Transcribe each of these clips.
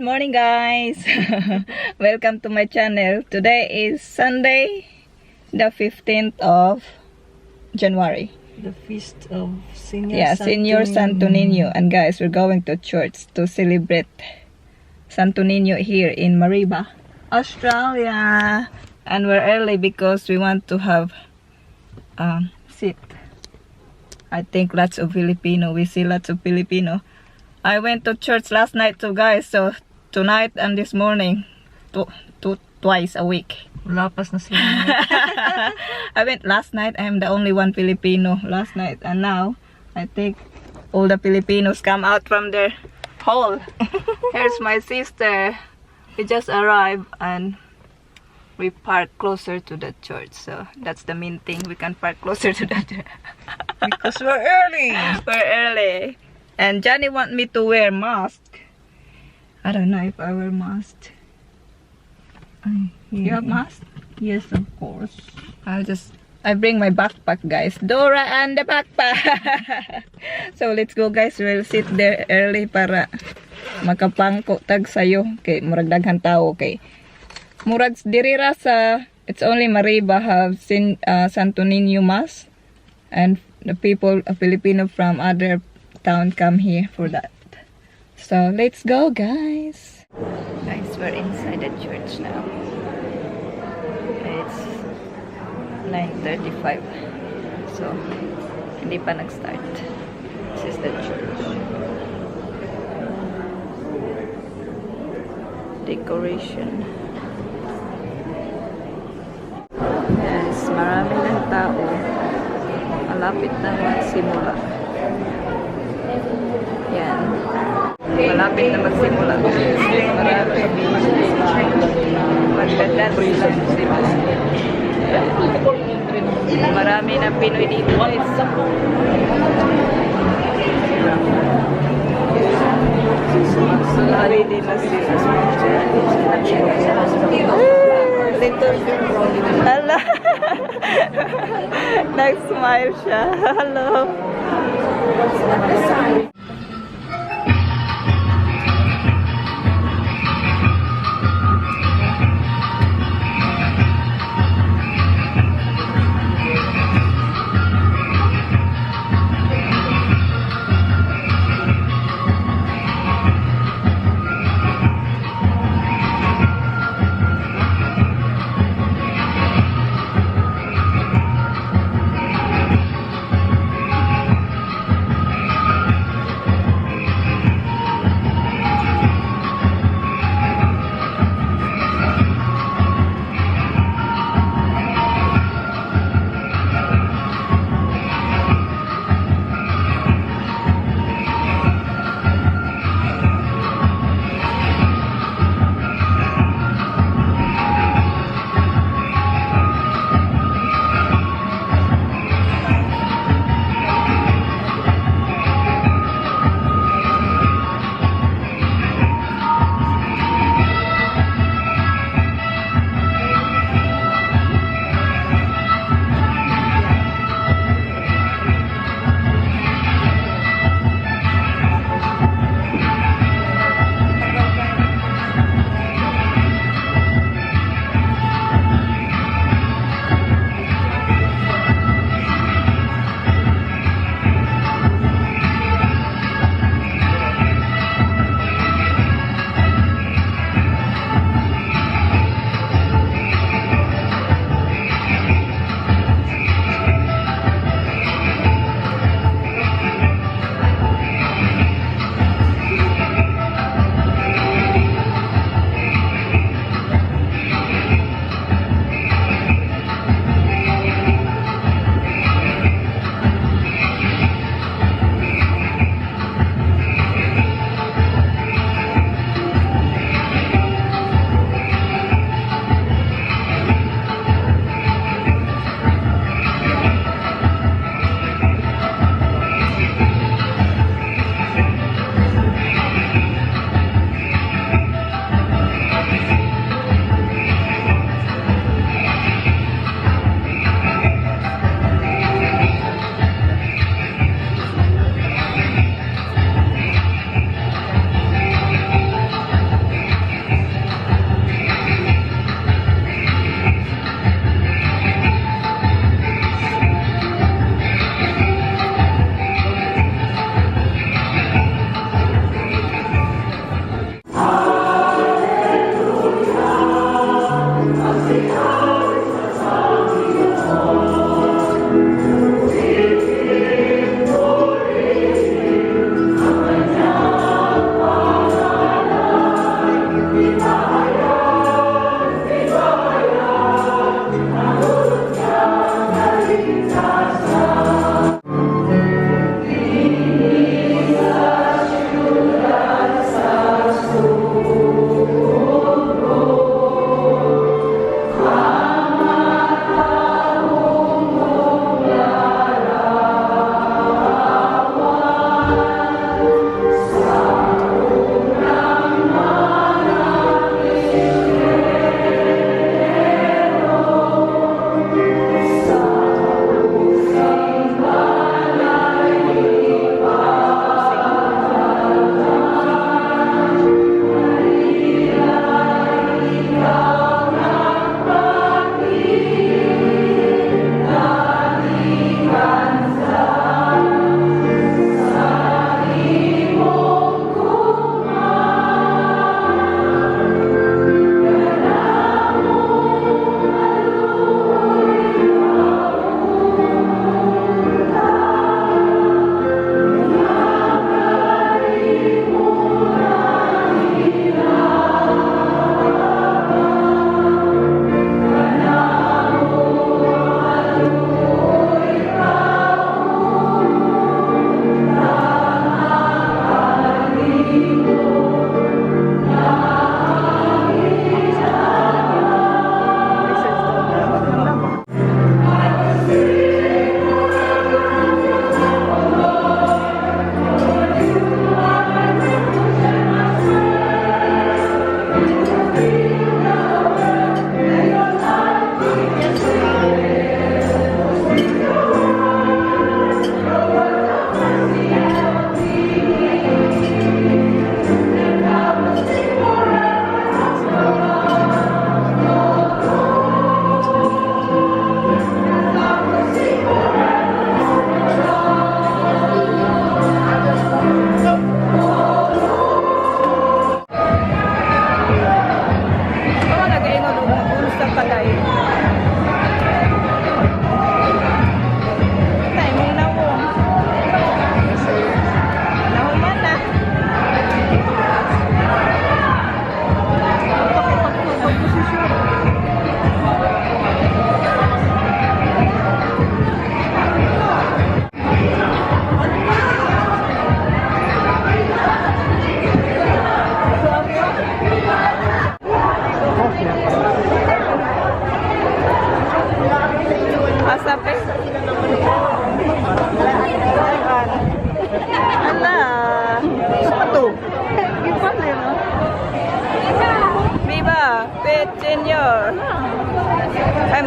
morning guys. Welcome to my channel. Today is Sunday, the 15th of January. The feast of Senior Senior Santo Niño. And guys, we're going to church to celebrate Santo Niño here in Mariba, Australia. And we're early because we want to have seat. I think lots of Filipino. We see lots of Filipino. I went to church last night too, guys. So tonight and this morning, twice a week. Lapas na sila. I went last night. I'm the only one Filipino last night, and now I think all the Filipinos come out from their hall. Here's my sister. We just arrived and we park closer to the church, so that's the main thing. We can park closer to the church. Because we're early. We're early. And Johnny want me to wear mask. I don't know if I wear mask. You have mask? Yes, of course. I bring my backpack, guys. Dora and the backpack. So let's go, guys. We'll sit there early para makapangko tag sayo kay murag daghan tao kay murag dirira sa it's only Mariba have Santo Niño Mass, and the people Filipino from other town come here for that. So let's go, guys. Guys, we're inside the church now. It's 9:35. So hindi pa nag-start. This is the church. Decoration. Yes, marami ng tao. Malapit na magsimula. Yan. Malapit na magsimula. Marami. Magdadance lang sila. Marami na Pinoy dito, guys. Ready na sila. Hello. Nag-smile siya. Hello.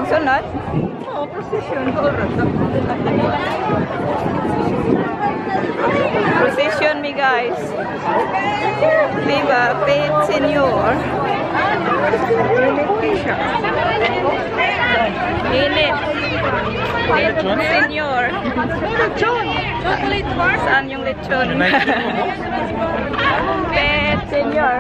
sunod? Oh, procession. Oras. Procession me guys. Viva Pet Senior. Init. Pet Senior. Chocolate bar. Saan yung lechon? Pet Senior.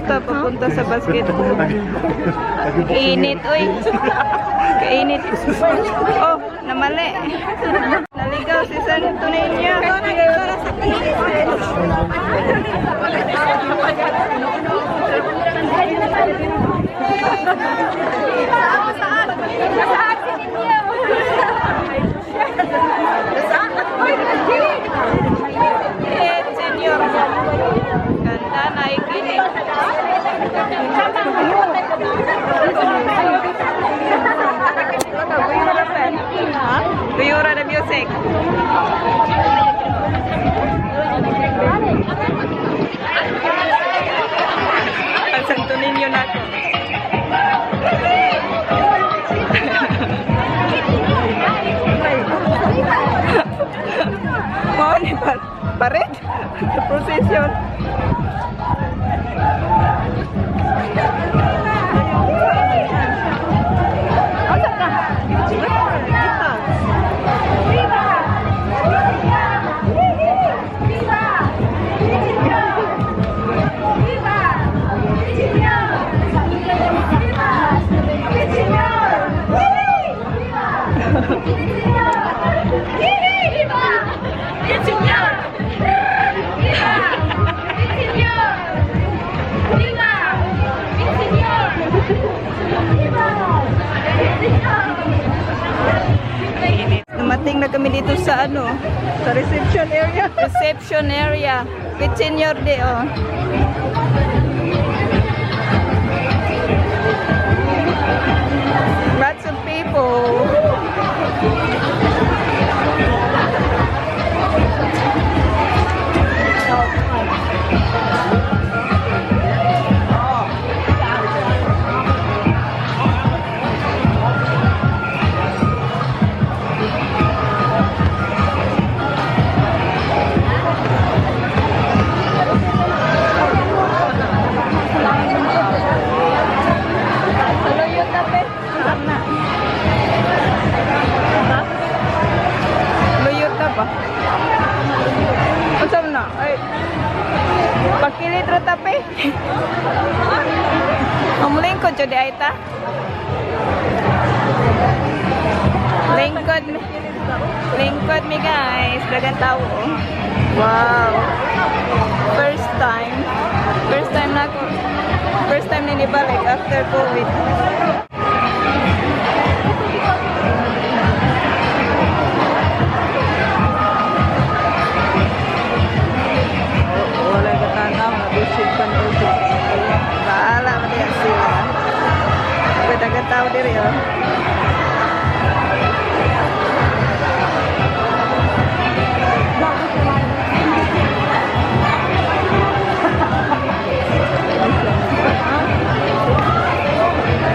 Papunta sa basketball. Init, uy. Kainit. Oh, namali. Naligaw si Santo Niño. Eh, senyor. Ganda na ikinig. Do you hear the music? Ang Santo Niño na ako. Mau ni parit? Procession. Dumating na kami dito sa ano, Sa reception area. reception area. With senior day, oh. Lots of people. Luyot na ba? Unsa na? Ay. Pakilit ra tape. Lingkod jud ay ta. Lingkod mi guys, dagang tao. Wow. First time na ako. First time ni balik after COVID. Wala ka tanaw. Nabusig pa na ulit. Bahala mo diyan sila. Pwede ka tao diri oh.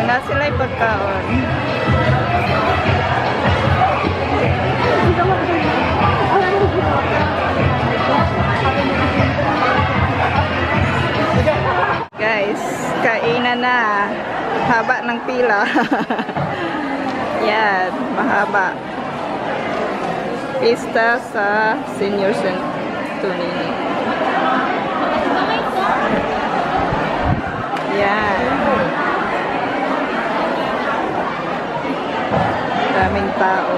Na sila pagkaon. Guys, kainan na. Haba ng pila. Yan, mahaba. Pista sa Senior Santo Niño. Yan. Daming tao.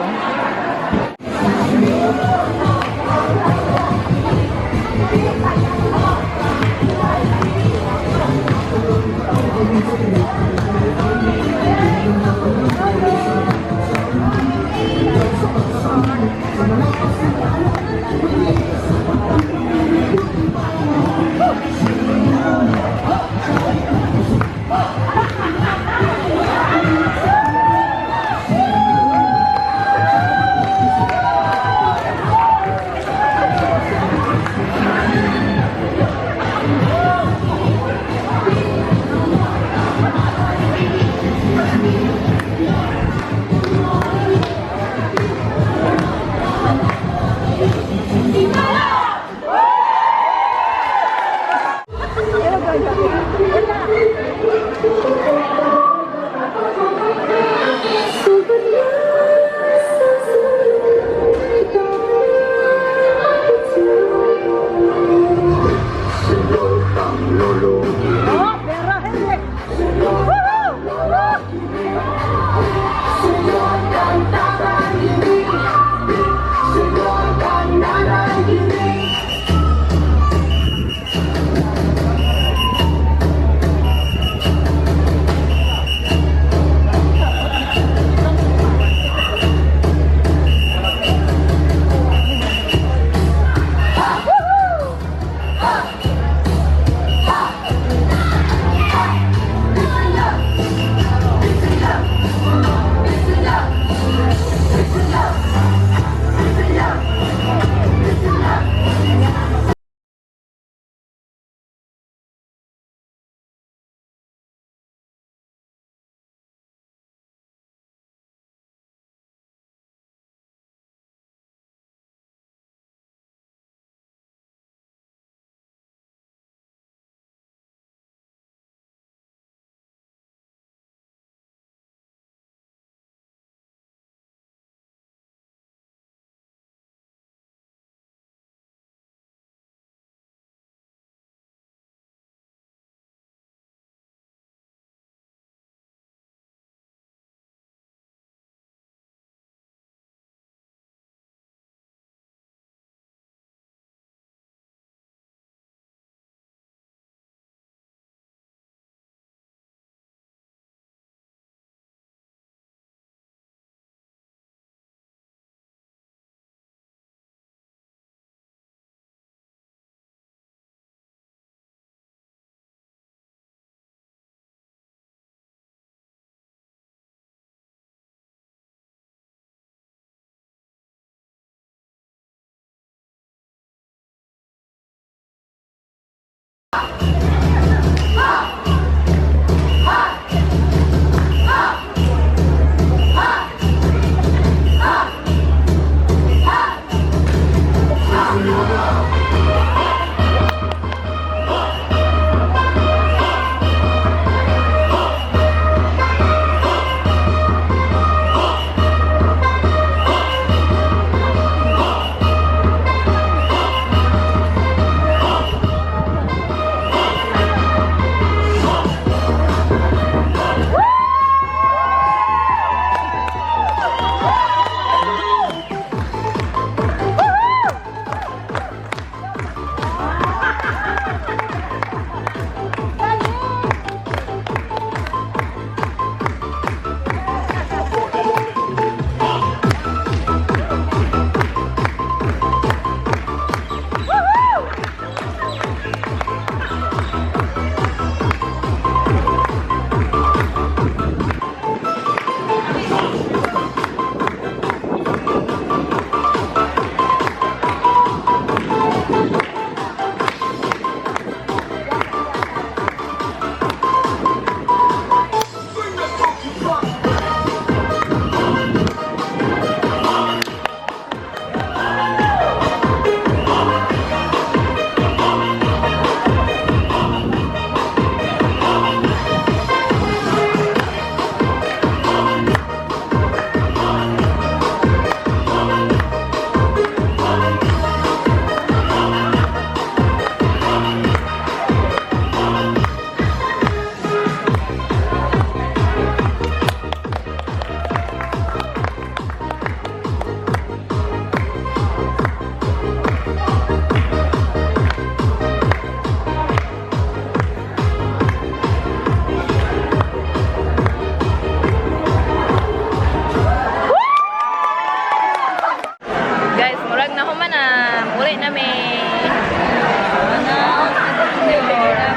Guys, murag na human na. Uli na may.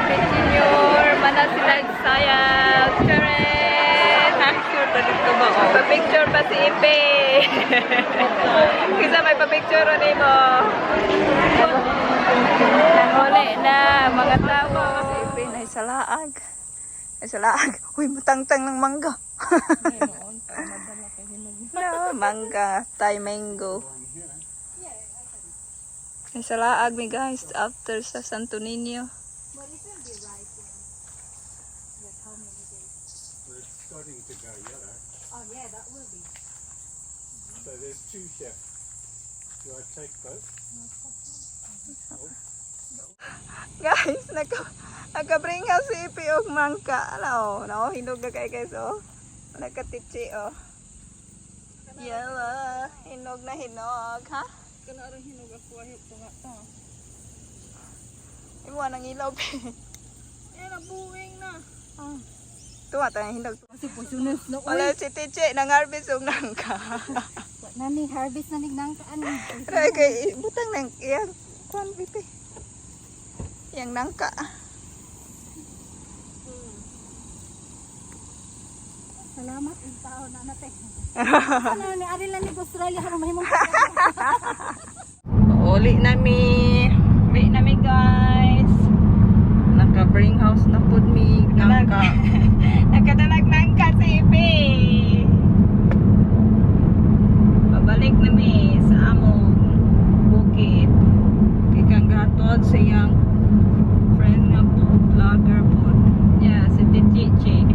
Senior, mana sila saya. Karen. Picture pa dito ba? Pa-picture pa si Ipe. Kisa may pa-picture ni mo. Uli na, mga tao. Si Ipe na isalaag. Isalaag. Uy, matangtang ng mangga. No, mangga, Thai mango. Isalaag mi guys after sa Santo Niño. It's starting to go yellow. Oh yeah, that will be. So there's two chefs. Do I take both? Guys, nagka-bring si Ipi og mangka. Ano, no, hinog na kay guys oh. Nagkatitsi oh. Yala, hinog na hinog, ha? Kana rin hinog ako ahit ko nga ta. Iwan ang ilaw pi. Nabuwing na. Tuwa tayo hinog. Kasi pusunos na Wala si Titsi nang harvest og nangka. Nani harvest na nignang ano. Ray kay butang nang iyang kwan Ipi. Yang nangka. Salamat ang tao na natin. Ano ni Adil lang ni Australia harang mahimong. Uli nami guys. Naka-bring house na pud mi nangka. Nakadalag nangka si Ipi. Babalik nami sa among bukid. Kikang gatod sa iyang friend nga po, vlogger po. Yeah, si Chichi.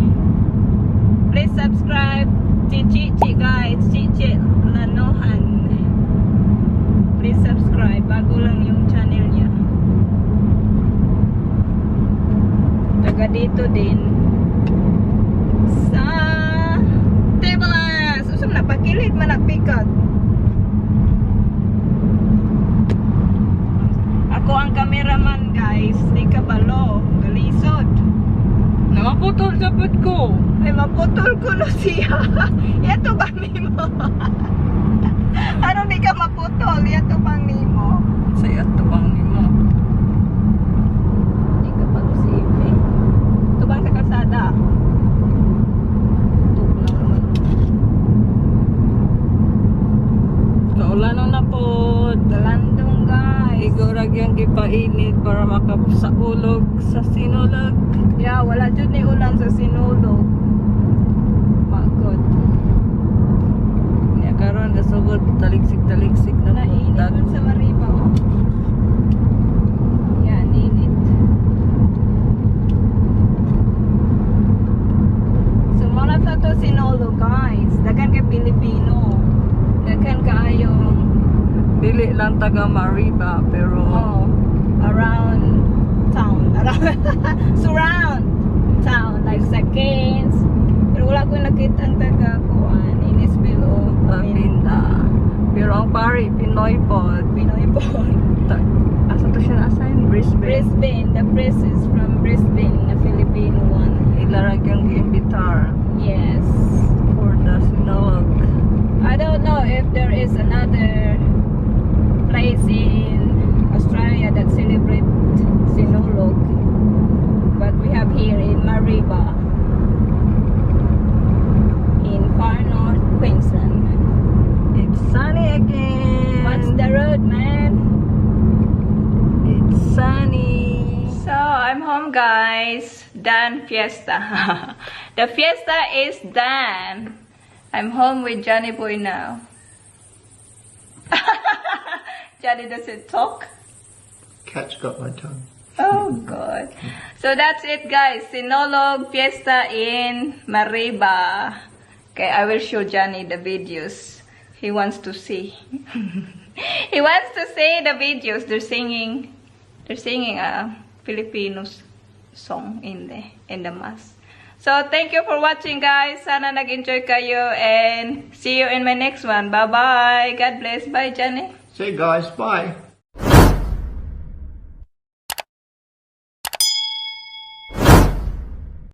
Please subscribe Chichi guys, Chichi Lanohan. Please subscribe, bago lang yung channel niya. Taga dito din sa Tibalas. Usap na pakilit managpikat. Ako ang cameraman guys, di kabalo, galisod. Namaputol sa put ko. Ay, maputol ko na siya. Yato ba nimo? Ano di ka maputol? Yato bang nimo? Sa yato bang nimo? Di ka pa si Ipe. Ito bang sa kalsada? Ito lang naman. Kaulanon na po. Dalandong guys. Igorag yung gipainit para makasaulog sa sinulog. Yeah, wala dyan ni ulan sa sinulog. Magod. Niya karon gasugod taligsik na Nainit man sa Maribaw. taga Mariba, pero around town. Surround town, like sa Keynes. Pero wala ko nakita ang taga kuan in Espilo, Paminda. Pero ang pari, Pinoy pod. Pinoy pod. Asa to siya na-assign? Brisbane. The press is from Brisbane, the Filipino one. Ilarag yung imbitar. Yes. For the Sinulog. I don't know if there is another place in Australia that celebrate Sinulog. But we have here in Mariba, in far north Queensland. It's sunny again. What's the road, man? It's sunny. So I'm home, guys. Done fiesta. The fiesta is done. I'm home with Johnny Boy now. Johnny doesn't talk. Cat's got my tongue. Oh God. So that's it, guys. Sinulog fiesta in Mariba. Okay, I will show Johnny the videos. He wants to see. He wants to see the videos. They're singing a Filipino song in the mass. So thank you for watching, guys. Sana nag-enjoy kayo and see you in my next one. Bye-bye. God bless. Bye, Johnny. See you guys. Bye.